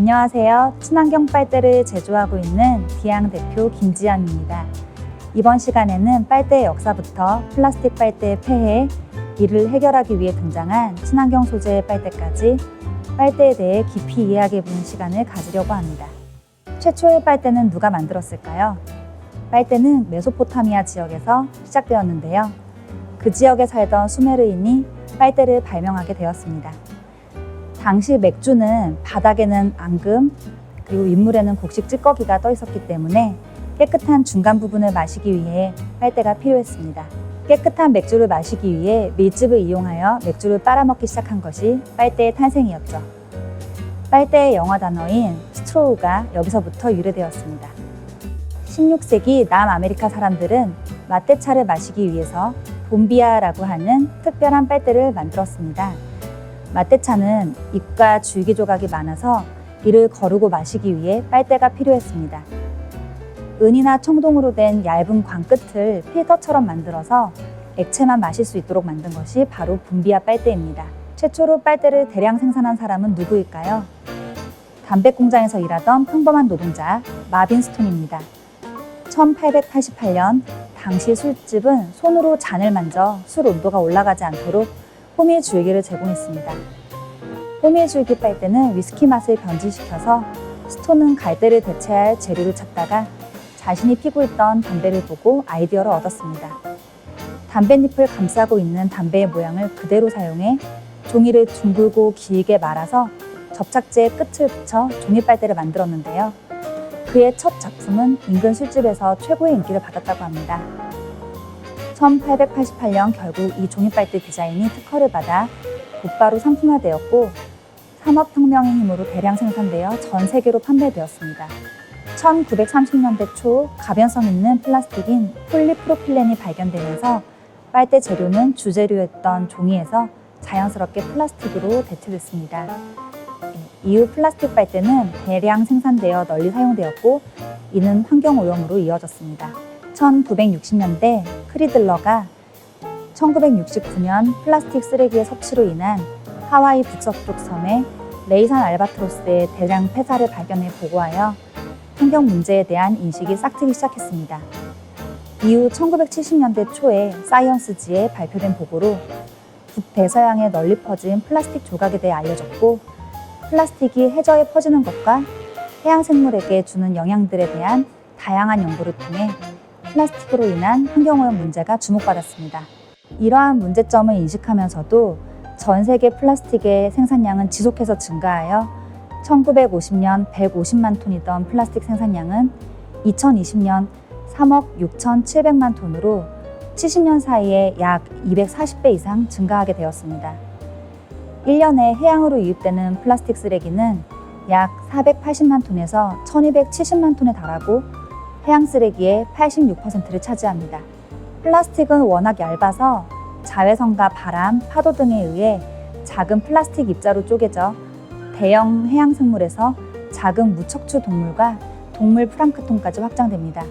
안녕하세요. 친환경 빨대를 제조하고 있는 디앙 대표 김지연입니다. 이번 시간에는 빨대의 역사부터 플라스틱 빨대의 폐해, 이를 해결하기 위해 등장한 친환경 소재의 빨대까지 빨대에 대해 깊이 이해하게보는 시간을 가지려고 합니다. 최초의 빨대는 누가 만들었을까요? 빨대는 메소포타미아 지역에서 시작되었는데요. 그 지역에 살던 수메르인이 빨대를 발명하게 되었습니다. 당시 맥주는 바닥에는 앙금, 그리고 윗물에는 곡식 찌꺼기가 떠 있었기 때문에 깨끗한 중간 부분을 마시기 위해 빨대가 필요했습니다. 깨끗한 맥주를 마시기 위해 밀집을 이용하여 맥주를 빨아먹기 시작한 것이 빨대의 탄생이었죠. 빨대의 영어 단어인 스트로우가 여기서부터 유래되었습니다. 16세기 남아메리카 사람들은 라떼차를 마시기 위해서 봄비아라고 하는 특별한 빨대를 만들었습니다. 라떼차는 잎과 줄기 조각이 많아서 이를 거르고 마시기 위해 빨대가 필요했습니다. 은이나 청동으로 된 얇은 광끝을 필터처럼 만들어서 액체만 마실 수 있도록 만든 것이 바로 봄비아 빨대입니다. 최초로 빨대를 대량 생산한 사람은 누구일까요? 담배 공장에서 일하던 평범한 노동자 마빈 스톤입니다. 1888년 당시 술집은 손으로 잔을 만져 술 온도가 올라가지 않도록 호밀 줄기를 제공했습니다. 호밀 줄기 빨대는 위스키 맛을 변질시켜서 스톤은 갈대를 대체할 재료를 찾다가 자신이 피고 있던 담배를 보고 아이디어를 얻었습니다. 담뱃잎을 감싸고 있는 담배의 모양을 그대로 사용해 종이를 둥글고 길게 말아서 접착제에 끝을 붙여 종이빨대를 만들었는데요. 그의 첫 작품은 인근 술집에서 최고의 인기를 받았다고 합니다. 1888년 결국 이 종이빨대 디자인이 특허를 받아 곧바로 상품화되었고 산업혁명의 힘으로 대량 생산되어 전 세계로 판매되었습니다. 1930년대 초 가변성 있는 플라스틱인 폴리프로필렌이 발견되면서 빨대 재료는 주재료였던 종이에서 자연스럽게 플라스틱으로 대체됐습니다. 이후 플라스틱 빨대는 대량 생산되어 널리 사용되었고 이는 환경오염으로 이어졌습니다. 1960년대 크리들러가 1969년 플라스틱 쓰레기의 섭취로 인한 하와이 북서쪽 섬의 레이산 알바트로스의 대량 폐사를 발견해 보고하여 환경 문제에 대한 인식이 싹트기 시작했습니다. 이후 1970년대 초에 사이언스지에 발표된 보고로 북대서양에 널리 퍼진 플라스틱 조각에 대해 알려졌고 플라스틱이 해저에 퍼지는 것과 해양 생물에게 주는 영향들에 대한 다양한 연구를 통해 플라스틱으로 인한 환경오염 문제가 주목받았습니다. 이러한 문제점을 인식하면서도 전 세계 플라스틱의 생산량은 지속해서 증가하여 1950년 150만 톤이던 플라스틱 생산량은 2020년 3억 6,700만 톤으로 70년 사이에 약 240배 이상 증가하게 되었습니다. 1년에 해양으로 유입되는 플라스틱 쓰레기는 약 480만 톤에서 1270만 톤에 달하고 해양 쓰레기의 86%를 차지합니다. 플라스틱은 워낙 얇아서 자외선과 바람, 파도 등에 의해 작은 플라스틱 입자로 쪼개져 대형 해양 생물에서 작은 무척추 동물과 동물 플랑크톤까지 확장됩니다.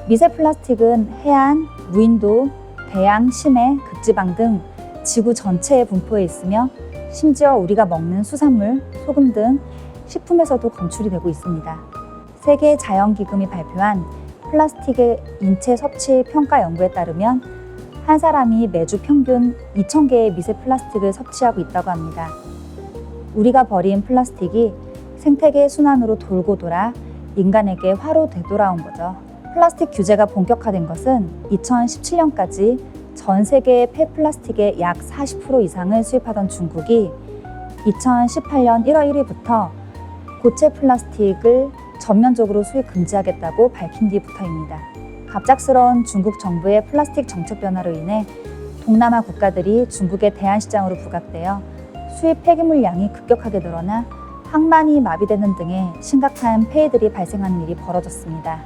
미세 플라스틱은 해안, 무인도, 대양, 심해, 극지방 등 지구 전체에 분포해 있으며 심지어 우리가 먹는 수산물, 소금 등 식품에서도 검출이 되고 있습니다. 세계자연기금이 발표한 플라스틱의 인체 섭취 평가 연구에 따르면 한 사람이 매주 평균 2,000개의 미세 플라스틱을 섭취하고 있다고 합니다. 우리가 버린 플라스틱이 생태계 순환으로 돌고 돌아 인간에게 화로 되돌아온 거죠. 플라스틱 규제가 본격화된 것은 2017년까지 전 세계의 폐플라스틱의 약 40% 이상을 수입하던 중국이 2018년 1월 1일부터 고체 플라스틱을 전면적으로 수입 금지하겠다고 밝힌 뒤부터입니다. 갑작스러운 중국 정부의 플라스틱 정책 변화로 인해 동남아 국가들이 중국의 대안시장으로 부각되어 수입 폐기물 양이 급격하게 늘어나 항만이 마비되는 등의 심각한 폐해들이 발생하는 일이 벌어졌습니다.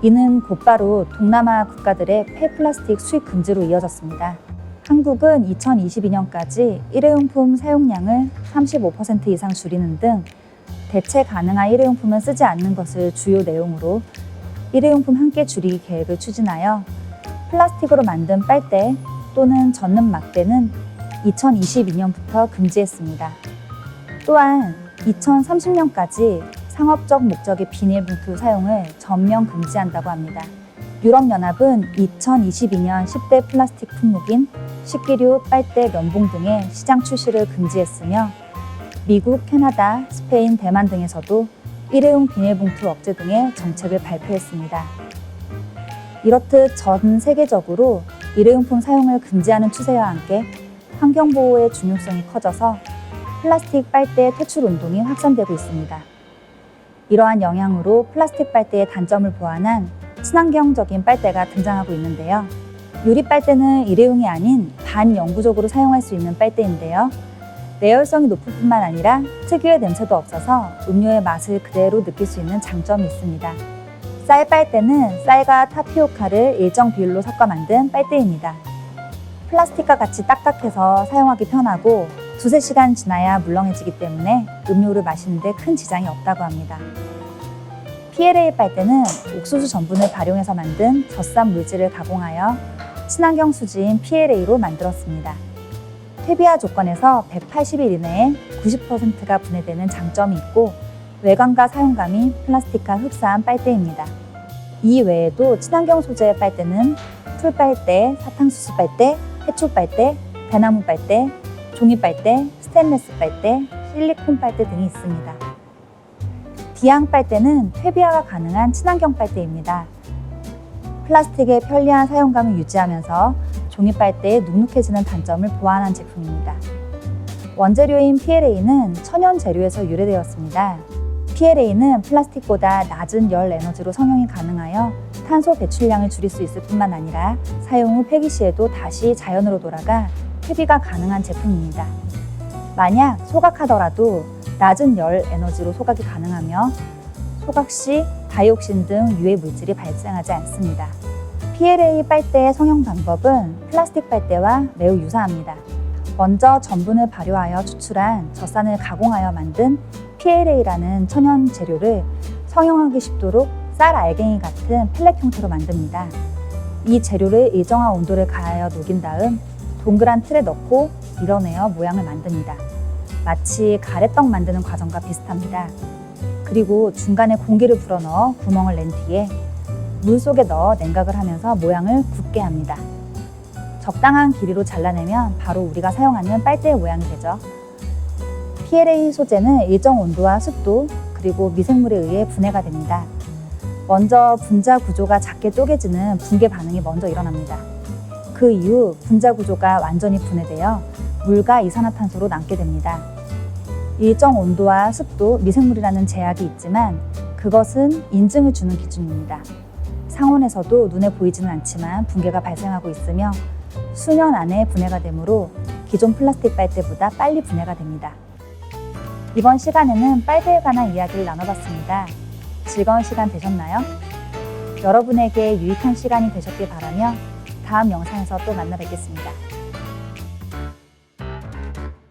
이는 곧바로 동남아 국가들의 폐플라스틱 수입 금지로 이어졌습니다. 한국은 2022년까지 일회용품 사용량을 35% 이상 줄이는 등 대체 가능한 일회용품을 쓰지 않는 것을 주요 내용으로 일회용품 함께 줄이기 계획을 추진하여 플라스틱으로 만든 빨대 또는 젖는 막대는 2022년부터 금지했습니다. 또한 2030년까지 상업적 목적의 비닐봉투 사용을 전면 금지한다고 합니다. 유럽연합은 2022년 10대 플라스틱 품목인 식기류, 빨대, 면봉 등의 시장 출시를 금지했으며 미국, 캐나다, 스페인, 대만 등에서도 일회용 비닐봉투 억제 등의 정책을 발표했습니다. 이렇듯 전 세계적으로 일회용품 사용을 금지하는 추세와 함께 환경보호의 중요성이 커져서 플라스틱 빨대 퇴출 운동이 확산되고 있습니다. 이러한 영향으로 플라스틱 빨대의 단점을 보완한 친환경적인 빨대가 등장하고 있는데요. 유리 빨대는 일회용이 아닌 반영구적으로 사용할 수 있는 빨대인데요. 내열성이 높을 뿐만 아니라 특유의 냄새도 없어서 음료의 맛을 그대로 느낄 수 있는 장점이 있습니다. 쌀 빨대는 쌀과 타피오카를 일정 비율로 섞어 만든 빨대입니다. 플라스틱과 같이 딱딱해서 사용하기 편하고 2~3시간 지나야 물렁해지기 때문에 음료를 마시는데 큰 지장이 없다고 합니다. PLA 빨대는 옥수수 전분을 발효해서 만든 젖산 물질을 가공하여 친환경 수지인 PLA로 만들었습니다. 퇴비화 조건에서 180일 이내에 90%가 분해되는 장점이 있고 외관과 사용감이 플라스틱과 흡사한 빨대입니다. 이 외에도 친환경 소재의 빨대는 풀빨대, 사탕수수 빨대, 해초 빨대, 대나무 빨대, 종이 빨대, 스테인리스 빨대, 실리콘 빨대 등이 있습니다. 디앙 빨대는 퇴비화가 가능한 친환경 빨대입니다. 플라스틱의 편리한 사용감을 유지하면서 종이 빨대의 눅눅해지는 단점을 보완한 제품입니다. 원재료인 PLA는 천연 재료에서 유래되었습니다. PLA는 플라스틱보다 낮은 열 에너지로 성형이 가능하여 탄소 배출량을 줄일 수 있을 뿐만 아니라 사용 후 폐기 시에도 다시 자연으로 돌아가 퇴비가 가능한 제품입니다. 만약 소각하더라도 낮은 열 에너지로 소각이 가능하며 소각 시 다이옥신 등 유해 물질이 발생하지 않습니다. PLA 빨대의 성형 방법은 플라스틱 빨대와 매우 유사합니다. 먼저 전분을 발효하여 추출한 젖산을 가공하여 만든 PLA라는 천연 재료를 성형하기 쉽도록 쌀 알갱이 같은 펠렛 형태로 만듭니다. 이 재료를 일정한 온도를 가하여 녹인 다음 동그란 틀에 넣고 밀어내어 모양을 만듭니다. 마치 가래떡 만드는 과정과 비슷합니다. 그리고 중간에 공기를 불어넣어 구멍을 낸 뒤에 물 속에 넣어 냉각을 하면서 모양을 굳게 합니다. 적당한 길이로 잘라내면 바로 우리가 사용하는 빨대의 모양이 되죠. PLA 소재는 일정 온도와 습도 그리고 미생물에 의해 분해가 됩니다. 먼저 분자 구조가 작게 쪼개지는 붕괴 반응이 먼저 일어납니다. 그 이후 분자 구조가 완전히 분해되어 물과 이산화탄소로 남게 됩니다. 일정 온도와 습도, 미생물이라는 제약이 있지만 그것은 인증을 주는 기준입니다. 상온에서도 눈에 보이지는 않지만 붕괴가 발생하고 있으며 수년 안에 분해가 되므로 기존 플라스틱 빨대보다 빨리 분해가 됩니다. 이번 시간에는 빨대에 관한 이야기를 나눠봤습니다. 즐거운 시간 되셨나요? 여러분에게 유익한 시간이 되셨길 바라며 다음 영상에서 또 만나 뵙겠습니다.